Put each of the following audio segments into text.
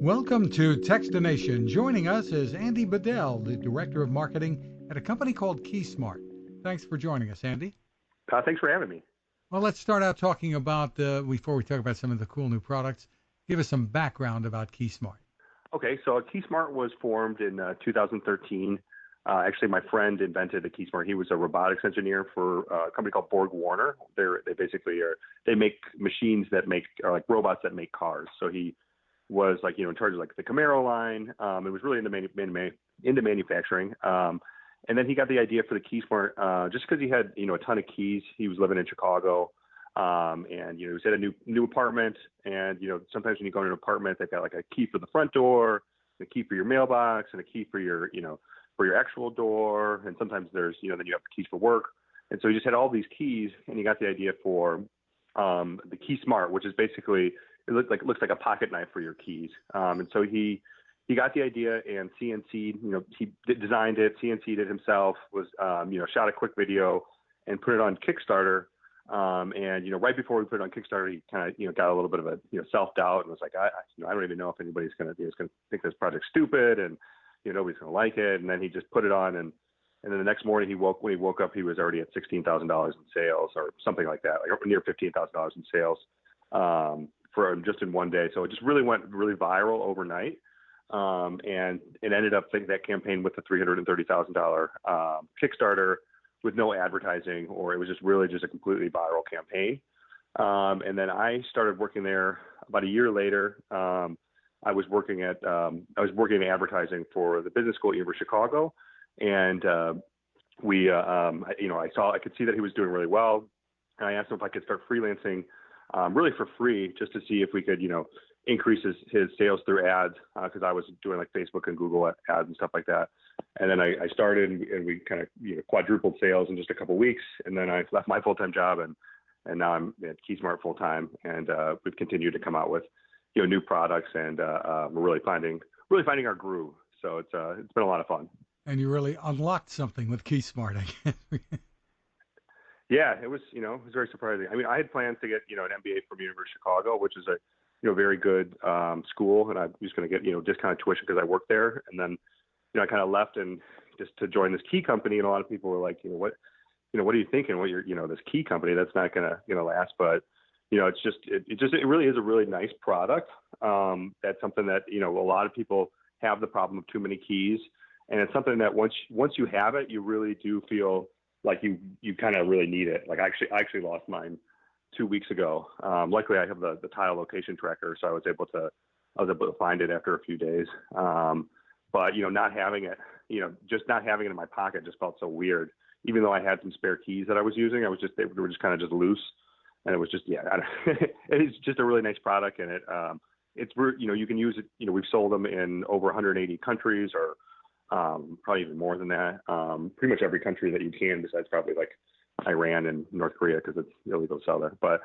Welcome to Techstination. Joining us is Andy Bedell, the Director of Marketing at a company called Keysmart. Thanks for joining us, Andy. Thanks for having me. Well, let's start out talking about, before we talk about some of the cool new products, give us some background about Keysmart. Okay, so Keysmart was formed in 2013. Actually, my friend invented the Keysmart. He was a robotics engineer for a company called Borg Warner. They make machines that make, or like robots that make cars. So he was like, in charge of like the Camaro line. It was really into manufacturing. And then he got the idea for the Keysmart just because he had, a ton of keys. He was living in Chicago. And he was at a new apartment. And, sometimes when you go into an apartment, they've got like a key for the front door, a key for your mailbox, and a key for your, for your actual door. And sometimes there's, then you have keys for work. And so he just had all these keys, and he got the idea for the Keysmart, which is basically, it looks like a pocket knife for your keys. And so he got the idea and CNC'd, he designed it, CNC'd it himself, was, shot a quick video and put it on Kickstarter. And, right before we put it on Kickstarter, he kind of, got a little bit of a, self-doubt and was like, I don't even know if anybody's going to think this project's stupid and, nobody's going to like it. And then he just put it on. And then the next morning when he woke up, he was already at $16,000 in sales or something like that, like near $15,000 in sales, for just in one day. So it just really went really viral overnight. And it ended up that campaign with the $330,000 Kickstarter with no advertising, or it was just a completely viral campaign. And then I started working there about a year later. I was working in advertising for the business school at University of Chicago. And I could see that he was doing really well. And I asked him if I could start freelancing really for free, just to see if we could, increase his sales through ads, because I was doing like Facebook and Google ads and stuff like that. And then I started and we kind of quadrupled sales in just a couple of weeks. And then I left my full-time job and now I'm at Keysmart full-time. And we've continued to come out with new products, and we're really finding our groove. So it's been a lot of fun. And you really unlocked something with Keysmart, I guess. Yeah, it was very surprising. I mean, I had plans to get an MBA from University of Chicago, which is a very good school, and I was going to get discounted tuition because I worked there. And then I kind of left and just to join this key company, and a lot of people were like, what are you thinking? What you're this key company that's not gonna last. But it really is a really nice product. That's something that a lot of people have the problem of too many keys, and it's something that once you have it, you really do feel like you kind of really need it. Like I actually lost mine 2 weeks ago. Luckily I have the tile location tracker, so I was able to find it after a few days. But not having it, just not having it in my pocket just felt so weird. Even though I had some spare keys that I was using, they were just kind of just loose, and it was just it's just a really nice product, and you can use it. We've sold them in over 180 countries, or probably even more than that. Pretty much every country that you can, besides probably like Iran and North Korea, because it's illegal to sell there. But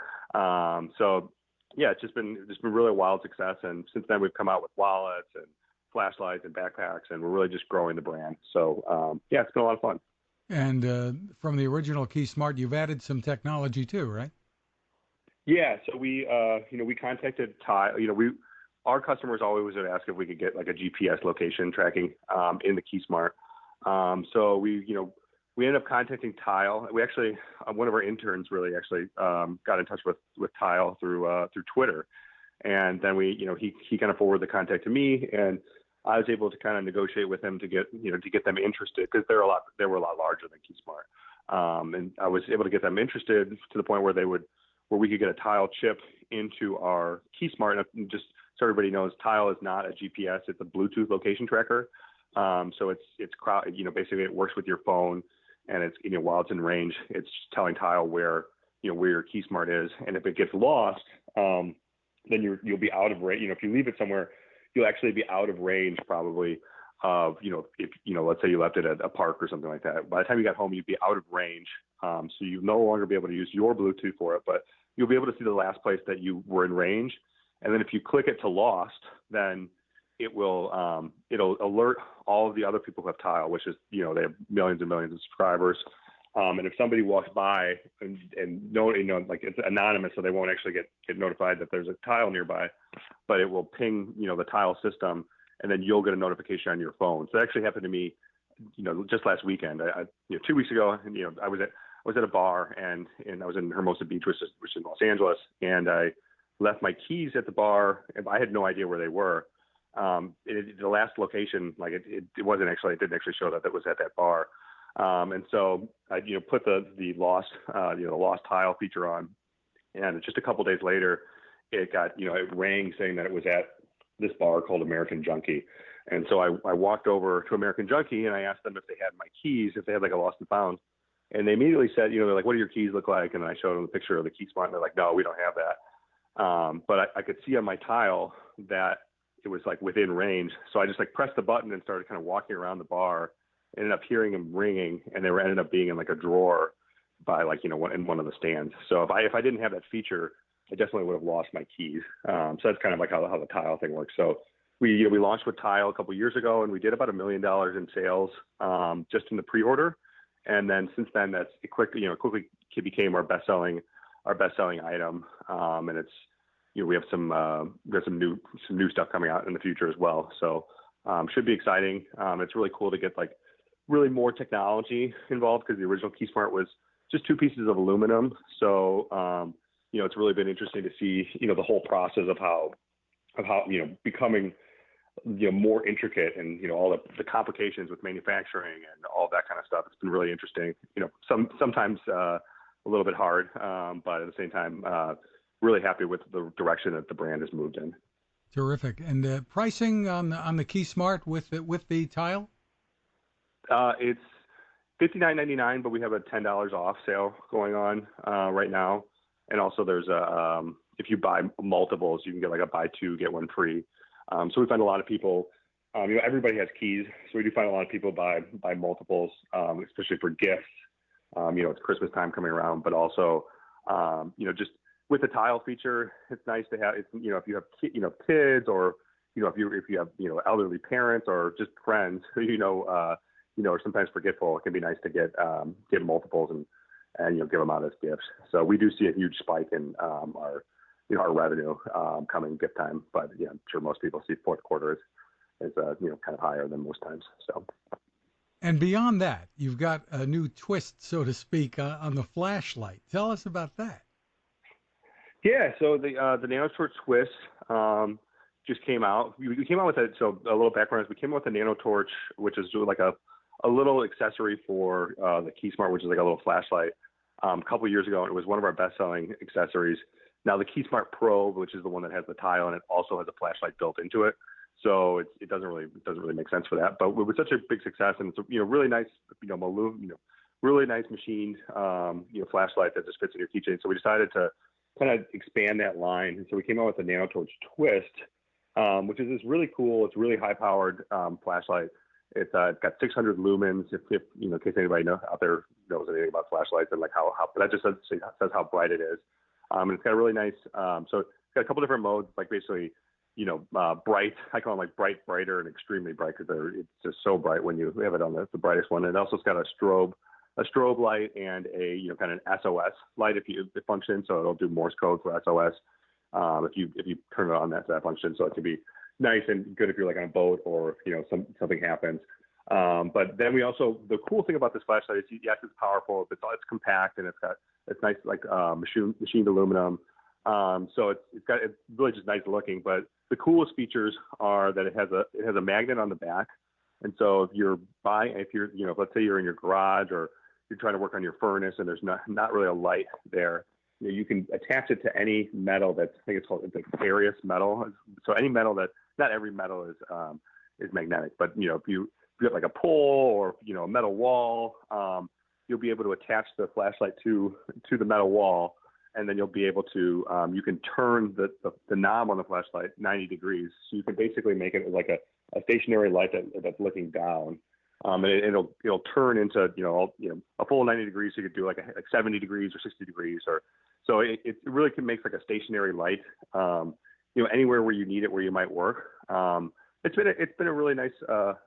so yeah, it's just been really a wild success. And since then we've come out with wallets and flashlights and backpacks, and we're really just growing the brand. So yeah, it's been a lot of fun. And from the original Keysmart, you've added some technology too, right? Yeah. So we contacted Tile. Our customers always would ask if we could get like a GPS location tracking in the Keysmart. So we ended up contacting Tile. We actually, one of our interns really got in touch with Tile through Twitter, and then he kind of forwarded the contact to me, and I was able to kind of negotiate with him to get them interested, because they were a lot larger than Keysmart, and I was able to get them interested to the point where we could get a Tile chip into our Keysmart. And just so everybody knows, Tile is not a GPS; it's a Bluetooth location tracker. So it's basically it works with your phone. And it's, while it's in range, it's telling Tile where your Keysmart is. And if it gets lost, then you'll be out of range. If you leave it somewhere, you'll actually be out of range probably of, if, let's say you left it at a park or something like that. By the time you got home, you'd be out of range. So you'll no longer be able to use your Bluetooth for it, but you'll be able to see the last place that you were in range. And then if you click it to lost, then it'll alert all of the other people who have Tile, which is, they have millions and millions of subscribers. And if somebody walks by and no, like it's anonymous, so they won't actually get notified that there's a tile nearby, but it will ping, the tile system, and then you'll get a notification on your phone. So that actually happened to me, just last weekend. 2 weeks ago, and, I was at a bar and I was in Hermosa Beach, which is in Los Angeles, and I left my keys at the bar, and I had no idea where they were. The last location, like it didn't actually show that was at that bar. And so I, put the lost tile feature on, and just a couple days later, it got, it rang saying that it was at this bar called American Junkie. And so I walked over to American Junkie and I asked them if they had my keys, if they had like a lost and found. And they immediately said, they're like, what do your keys look like? And I showed them the picture of the Keysmart, and they're like, no, we don't have that. But I could see on my tile that it was like within range. So I just like pressed the button and started kind of walking around the bar, ended up hearing them ringing, and they ended up being in like a drawer by like, in one of the stands. So if I didn't have that feature, I definitely would have lost my keys. So that's kind of like how the tile thing works. So we launched with tile a couple of years ago, and we did about $1 million in sales just in the pre-order. And then since then, that's quickly became our best-selling item. And it's, we have some new stuff coming out in the future as well. So should be exciting. It's really cool to get like really more technology involved, because the original Keysmart was just 2 pieces of aluminum. So it's really been interesting to see the whole process of how becoming more intricate, and all the complications with manufacturing and all that kind of stuff. It's been really interesting. Sometimes a little bit hard, but at the same time, really happy with the direction that the brand has moved in. Terrific. And the pricing on the Keysmart with the tile? It's $59.99, but we have a $10 off sale going on right now. And also there's if you buy multiples, you can get like a buy 2, get 1 free. So we find a lot of people, everybody has keys. So we do find a lot of people buy multiples, especially for gifts. It's Christmas time coming around, but also, just with the tile feature, it's nice to have, if you have kids, or, if you have, elderly parents or just friends who, are sometimes forgetful, it can be nice to get multiples and give them out as gifts. So we do see a huge spike in our revenue coming gift time, but I'm sure most people see fourth quarter is kind of higher than most times. So. And beyond that, you've got a new twist, so to speak, on the flashlight. Tell us about that. Yeah, so the NanoTorch Twist just came out. We came out with it. So a little background is we came out with the NanoTorch, which is like a little accessory for the Keysmart, which is like a little flashlight. A couple of years ago, it was one of our best-selling accessories. Now the Keysmart Probe, which is the one that has the tile, and it also has a flashlight built into it. So it doesn't really make sense for that. But it was such a big success, and it's a really nice, really nice machined flashlight that just fits in your keychain. So we decided to kind of expand that line. And so we came out with the NanoTorch Twist, which is this really cool, it's really high powered flashlight. It's got 600 lumens. If in case anybody out there knows anything about flashlights, and like how but that just says how bright it is. And it's got a really nice, so it's got a couple different modes, like basically, bright. I call them like bright, brighter, and extremely bright, because it's just so bright when you have it on the brightest one. And it also has got a strobe light and a kind of an SOS light if it functions. So it'll do Morse code for SOS if you turn it on that function. So it can be nice and good if you're like on a boat, or something happens. But then the cool thing about this flashlight is, yes, it's powerful, it's compact, and it's nice, like machined aluminum. So it's really just nice looking. But the coolest features are that it has a magnet on the back. And so if let's say you're in your garage, or you're trying to work on your furnace and there's not really a light there, you can attach it to any metal I think it's like ferrous metal. So any metal not every metal is magnetic, but if you have like a pole or a metal wall, you'll be able to attach the flashlight to the metal wall, and then you'll be able to you can turn the knob on the flashlight 90 degrees. So you can basically make it like a stationary light that's looking down, and it'll turn into a full 90 degrees. So you could do like 70 degrees or 60 degrees, or so it really can make like a stationary light anywhere where you need it, where you might work. It's been a really nice. I'm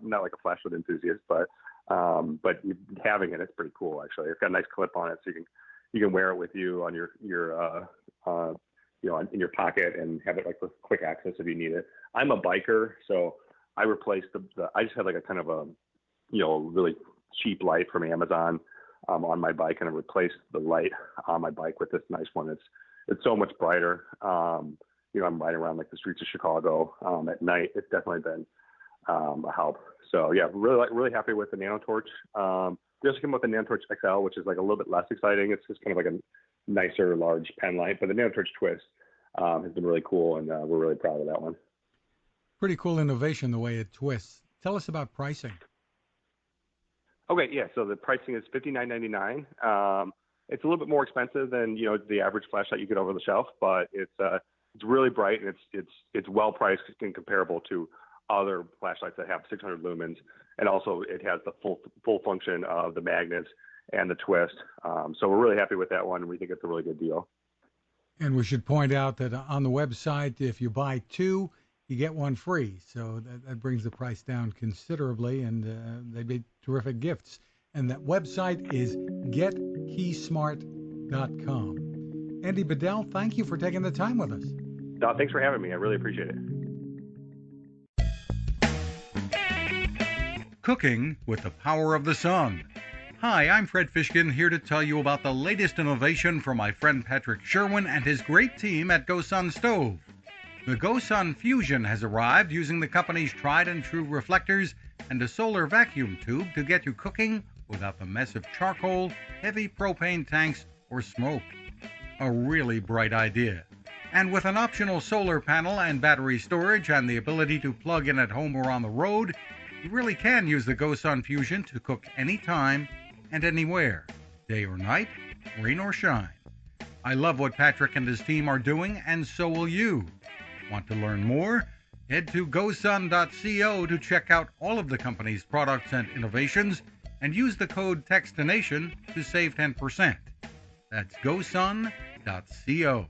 not like a flashlight enthusiast, but But having it's pretty cool actually. It's got a nice clip on it, so you can wear it with you on your in your pocket and have it like with quick access if you need it. I'm a biker, so I replaced I just had like a kind of a really cheap light from Amazon on my bike, and I replaced the light on my bike with this nice one. It's so much brighter. I'm riding around like the streets of Chicago at night. It's definitely been a help. So yeah, really happy with the NanoTorch. We also came up with the NanoTorch XL, which is like a little bit less exciting. It's just kind of like a nicer, large pen light. But the NanoTorch Twist has been really cool, and we're really proud of that one. Pretty cool innovation the way it twists. Tell us about pricing. Okay, yeah. So the pricing is $59.99. It's a little bit more expensive than the average flashlight you get over the shelf, but it's really bright, and it's well priced and comparable to other flashlights that have 600 lumens, and also it has the full function of the magnets and the twist. So we're really happy with that one. We think it's a really good deal. And we should point out that on the website, if you buy two, you get one free. So that brings the price down considerably, and they'd be terrific gifts. And that website is getkeysmart.com. Andy Bedell, thank you for taking the time with us. No, thanks for having me. I really appreciate it. Cooking with the power of the sun. Hi, I'm Fred Fishkin, here to tell you about the latest innovation from my friend Patrick Sherwin and his great team at GoSun Stove. The GoSun Fusion has arrived using the company's tried and true reflectors and a solar vacuum tube to get you cooking without the mess of charcoal, heavy propane tanks, or smoke. A really bright idea. And with an optional solar panel and battery storage and the ability to plug in at home or on the road, you really can use the GoSun Fusion to cook anytime and anywhere, day or night, rain or shine. I love what Patrick and his team are doing, and so will you. Want to learn more? Head to gosun.co to check out all of the company's products and innovations, and use the code Techstination to save 10%. That's gosun.co.